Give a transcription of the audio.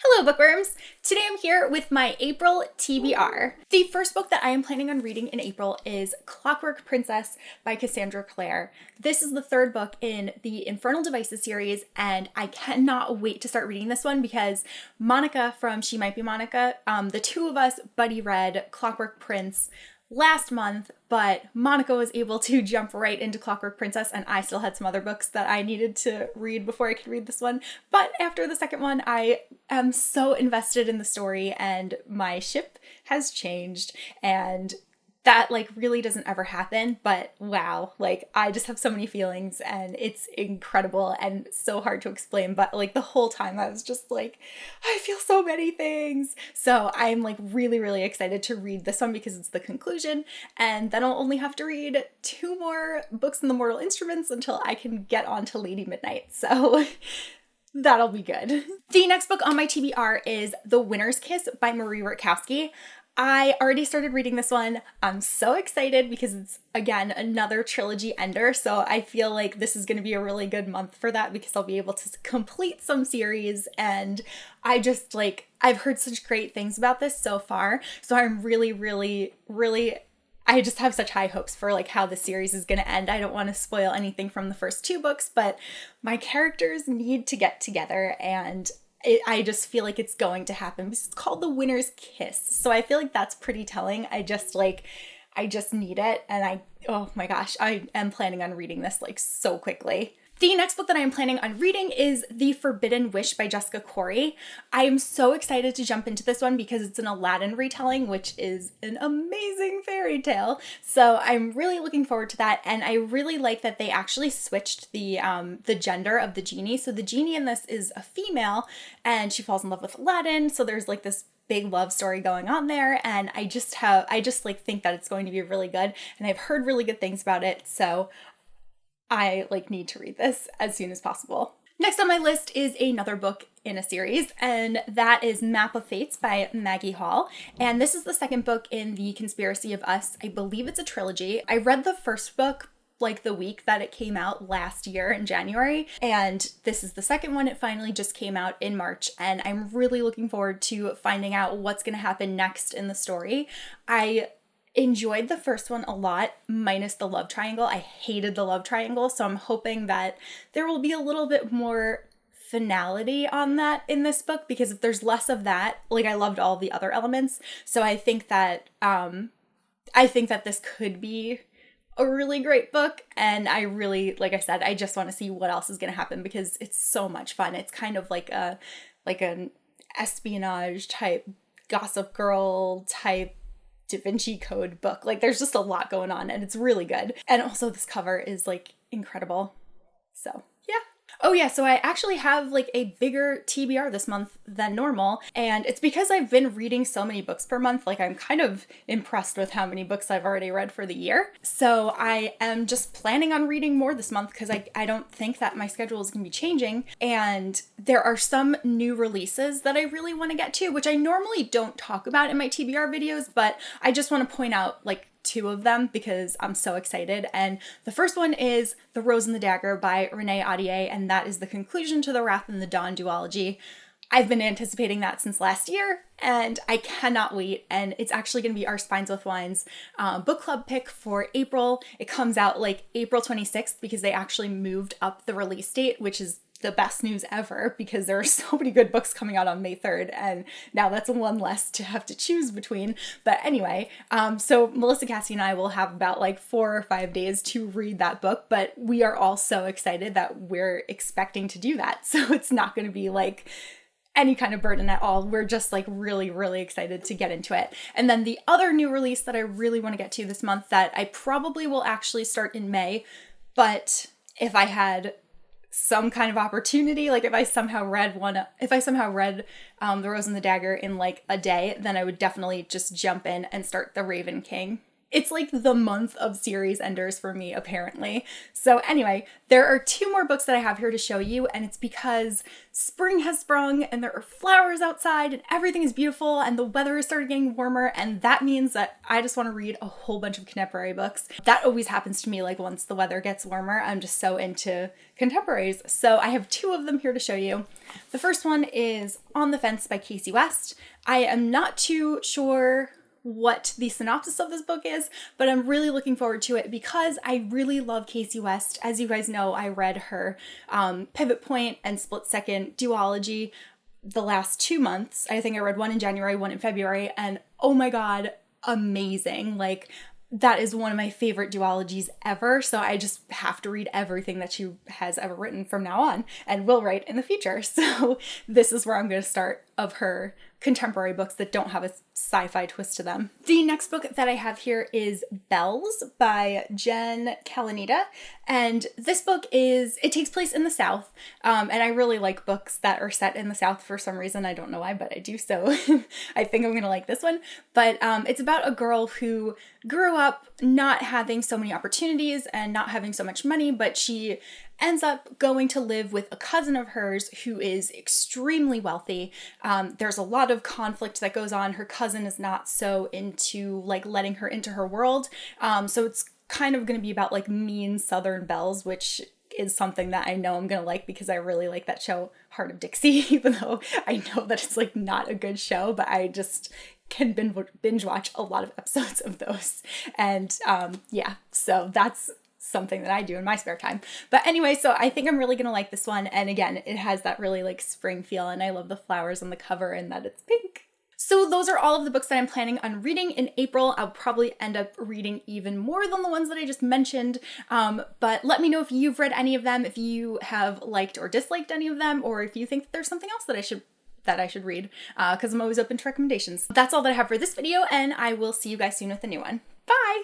Hello, bookworms! Today I'm here with my April TBR. The first book that I am planning on reading in April is Clockwork Princess by Cassandra Clare. This is the third book in the Infernal Devices series, and I cannot wait to start reading this one because Monica from She Might Be Monica, the two of us buddy read Clockwork Prince last month, but Monica was able to jump right into Clockwork Princess, and I still had some other books that I needed to read before I could read this one. But after the second one, I am so invested in the story, and my ship has changed, and that really doesn't ever happen, but wow, I just have so many feelings and it's incredible and so hard to explain, but the whole time I was just I feel so many things. So I'm really excited to read this one because it's the conclusion, and then I'll only have to read 2 more books in the Mortal Instruments until I can get on to Lady Midnight. So that'll be good. The next book on my TBR is The Winner's Kiss by Marie Rutkowski. I already started reading this one. I'm so excited because it's, again, another trilogy ender, so I feel like this is going to be a really good month for that because I'll be able to complete some series, and I just, I've heard such great things about this so far, so I'm really, I just have such high hopes for how the series is going to end. I don't want to spoil anything from the first 2 books, but my characters need to get together, and I just feel like it's going to happen. It's called The Winner's Kiss. So I feel like that's pretty telling. I just need it. And oh my gosh, I am planning on reading this so quickly. The next book that I am planning on reading is The Forbidden Wish by Jessica Corey. I am so excited to jump into this one because it's an Aladdin retelling, which is an amazing fairy tale. So I'm really looking forward to that, and I really like that they actually switched the gender of the genie. So the genie in this is a female, and she falls in love with Aladdin. So there's this big love story going on there, and I just think that it's going to be really good, and I've heard really good things about it. So I need to read this as soon as possible. Next on my list is another book in a series, and that is Map of Fates by Maggie Hall. And this is the second book in the Conspiracy of Us. I believe it's a trilogy. I read the first book the week that it came out last year in January, and this is the second one. It finally just came out in March, and I'm really looking forward to finding out what's going to happen next in the story. I enjoyed the first one a lot, minus the love triangle. I hated the love triangle, so I'm hoping that there will be a little bit more finality on that in this book, because if there's less of that, I loved all the other elements, so I think that this could be a really great book, and I really, like I said, I just want to see what else is going to happen because it's so much fun. It's kind of like an espionage type, Gossip Girl type Da Vinci Code book. There's just a lot going on, and it's really good. And also this cover is incredible. So yeah. Oh yeah, so I actually have a bigger TBR this month than normal, and it's because I've been reading so many books per month. I'm kind of impressed with how many books I've already read for the year. So I am just planning on reading more this month because I don't think that my schedule is going to be changing, and there are some new releases that I really want to get to, which I normally don't talk about in my TBR videos, but I just want to point out 2 of them because I'm so excited. And the first one is The Rose and the Dagger by Renee Audier, and that is the conclusion to the Wrath and the Dawn duology. I've been anticipating that since last year, and I cannot wait, and it's actually going to be our Spines with Wines book club pick for April. It comes out April 26th because they actually moved up the release date, which is the best news ever because there are so many good books coming out on May 3rd, and now that's one less to have to choose between. But anyway, so Melissa, Cassie, and I will have about 4 or 5 days to read that book, but we are all so excited that we're expecting to do that. So it's not going to be any kind of burden at all. We're just really excited to get into it. And then the other new release that I really want to get to this month that I probably will actually start in May, but if I had some kind of opportunity, if I somehow read The Rose and the Dagger in a day, then I would definitely just jump in and start The Raven King It's like the month of series enders for me, apparently. So anyway, there are 2 more books that I have here to show you, and it's because spring has sprung and there are flowers outside and everything is beautiful and the weather is starting getting warmer, and that means that I just want to read a whole bunch of contemporary books. That always happens to me, like once the weather gets warmer, I'm just so into contemporaries. So I have 2 of them here to show you. The first one is On the Fence by Casey West. I am not too sure what the synopsis of this book is, but I'm really looking forward to it because I really love Casey West. As you guys know, I read her Pivot Point and Split Second duology the last 2 months. I think I read one in January, one in February, and oh my god, amazing. Like, that is one of my favorite duologies ever, so I just have to read everything that she has ever written from now on and will write in the future. So this is where I'm going to start of her contemporary books that don't have a sci-fi twist to them. The next book that I have here is Bells by Jen Kalanita, and this book it takes place in the South, and I really like books that are set in the South for some reason. I don't know why, but I do, so I think I'm gonna like this one. But it's about a girl who grew up not having so many opportunities and not having so much money, but she ends up going to live with a cousin of hers who is extremely wealthy. There's a lot of conflict that goes on. Her cousin is not so into like letting her into her world. So it's kind of going to be about like mean Southern belles, which is something that I know I'm going to like because I really like that show Heart of Dixie, even though I know that it's like not a good show, but I just can binge watch a lot of episodes of those. And yeah, so that's something that I do in my spare time. But anyway, so I think I'm really gonna like this one. And again, it has that really like spring feel, and I love the flowers on the cover and that it's pink. So those are all of the books that I'm planning on reading in April. I'll probably end up reading even more than the ones that I just mentioned. But let me know if you've read any of them, if you have liked or disliked any of them, or if you think that there's something else that I should read, because I'm always open to recommendations. That's all that I have for this video, and I will see you guys soon with a new one. Bye!